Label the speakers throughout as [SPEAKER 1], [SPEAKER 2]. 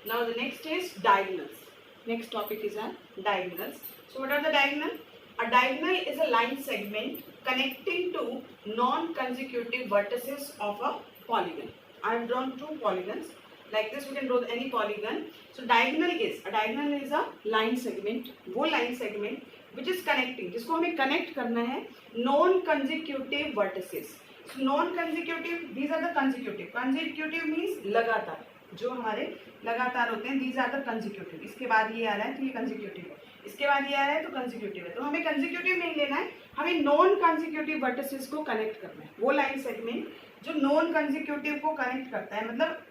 [SPEAKER 1] Now the next is diagonals. Next topic is diagonals. So what are the diagonal? A diagonal is a line segment connecting two non-consecutive vertices of a polygon. I have drawn two polygons. Like this, we can draw any polygon. So diagonal is a line segment. वो line segment which is connecting, जिसको हमें connect करना है non-consecutive vertices. So non-consecutive, these are the consecutive. Consecutive means लगातार, जो हमारे लगातार होते हैं. These are the consecutive. इसके बाद ये आ रहा है तो ये consecutive है, इसके बाद ये आ रहा है तो consecutive है. तो हमें consecutive नहीं लेना है, हमें non consecutive vertices को connect करना है. वो line segment जो non consecutive को connect करता है, मतलब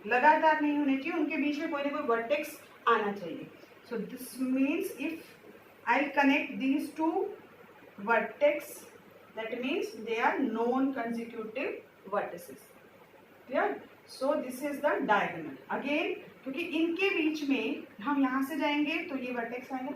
[SPEAKER 1] लगातार नहीं होने चाहिए, उनके बीच में कोई ना कोई vertex आना चाहिए. So this means if I'll connect these two vertex, that means they are non consecutive vertices. Clear? So this is the diagonal. Again, क्योंकि इनके बीच में हम यहाँ से जाएंगे तो ये वर्टेक्स आएगा,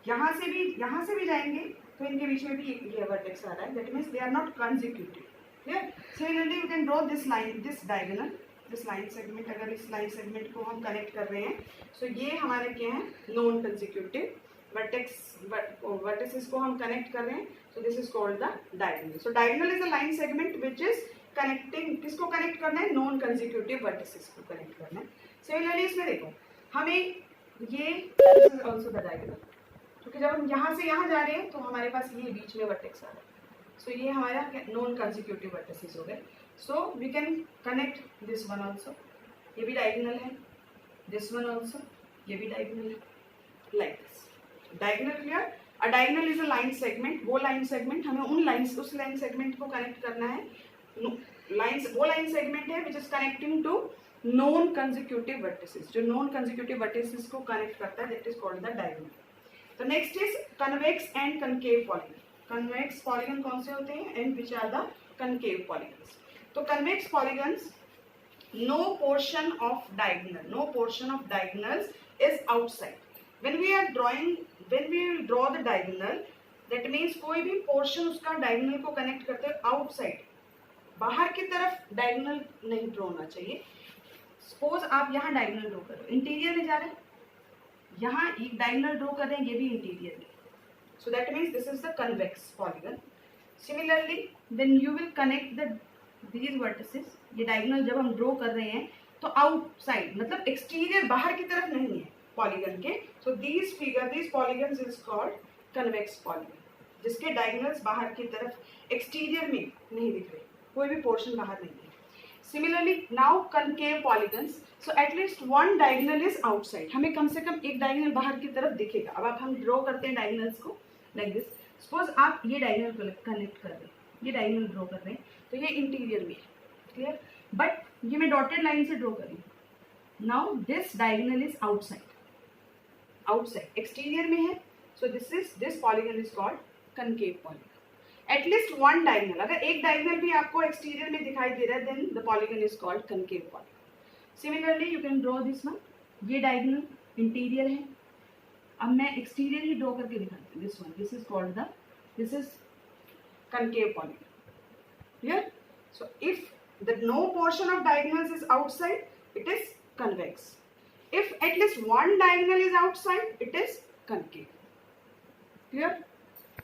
[SPEAKER 1] यहाँ से भी जाएंगे तो इनके बीच में भी ये वर्टेक्स आ रहा है. That means they are not consecutive. Clear? Similarly, we can draw this line, this diagonal, this line segment. अगर इस line segment को हम connect कर रहे हैं, so ये हमारे क्या है, non consecutive vertices को हम connect कर रहे हैं. So this is called the diagonal. So diagonal is a line segment which is connecting, किसको कनेक्ट करना है, नॉन कंसेक्यूटिव वर्टिसेस को कनेक्ट करना है. सिमिलरली इसमें देखो, हमें ये this is also the diagonal, क्योंकि जब हम यहाँ से यहाँ जा रहे हैं तो हमारे पास ये बीच में वर्टेक्स आ रहा है. सो ये हमारा नॉन कंसेक्यूटिव वर्टिसेस हो गए. So we can connect this one also, ये भी डायगोनल है, दिस वन आल्सो, ये भी डायगोनल है, like this. Diagonal clear? A diagonal is a line segment. वो लाइन सेगमेंट हमें उन लाइंस, उस लाइन सेगमेंट को कनेक्ट करना है. लाइंस, वो लाइन सेगमेंट है which is connecting to non consecutive vertices, जो नॉन कंसेक्यूटिव वर्टिसेस को कनेक्ट करता है, that is called the diagonal. तो next is convex and concave polygon. Convex polygon कौन से होते हैं and which are the concave polygons. तो convex polygons, no portion of diagonals is outside. When we draw the diagonal, that means कोई भी portion उसका diagonal को connect करते हैं आउटसाइड, बाहर की तरफ डायगोनल नहीं ड्रॉ होना चाहिए. सपोज आप यहाँ डायगोनल ड्रॉ कर रहे हो, इंटीरियर में जा रहे हैं, यहाँ एक डायगोनल ड्रॉ कर रहे हैं, ये भी इंटीरियर में. So that means this is the convex polygon. Similarly when you will connect these vertices, ये डायगोनल जब हम ड्रॉ कर रहे हैं तो आउटसाइड, मतलब एक्सटीरियर, बाहर की तरफ नहीं है पॉलीगन के. So these polygons is called convex polygon, जिसके डायगोनल्स बाहर की तरफ एक्सटीरियर में नहीं दिख रहे, कोई भी पोर्शन बाहर नहीं है. Similarly now concave polygons, so at least one diagonal is outside, हमें कम से कम एक डायगोनल बाहर की तरफ दिखेगा. अब आप हम ड्रॉ करते हैं डायगोनल्स को लाइक दिस. सपोज आप ये डायगोनल कनेक्ट कर रहे हैं, ये डायगोनल ड्रॉ कर रहे हैं, तो ये इंटीरियर में है, क्लियर. बट ये मैं डॉटेड लाइन से ड्रॉ कर रही हूँ. Now this diagonal is outside exterior में है. So this polygon is called concave polygon. At least one diagonal, अगर एक डायगोनल भी आपको एक्सटीरियर में दिखाई दे रहा है, then the polygon is called concave polygon. Similarly you can draw this one, ये डायगोनल इंटीरियर है, अब मैं एक्सटीरियर ही ड्रॉ करके दिखाती हूँ. This one, this is concave polygon. Clear? So if the no portion of diagonals is outside, it is convex. If at least one diagonal is outside, it is concave. Clear?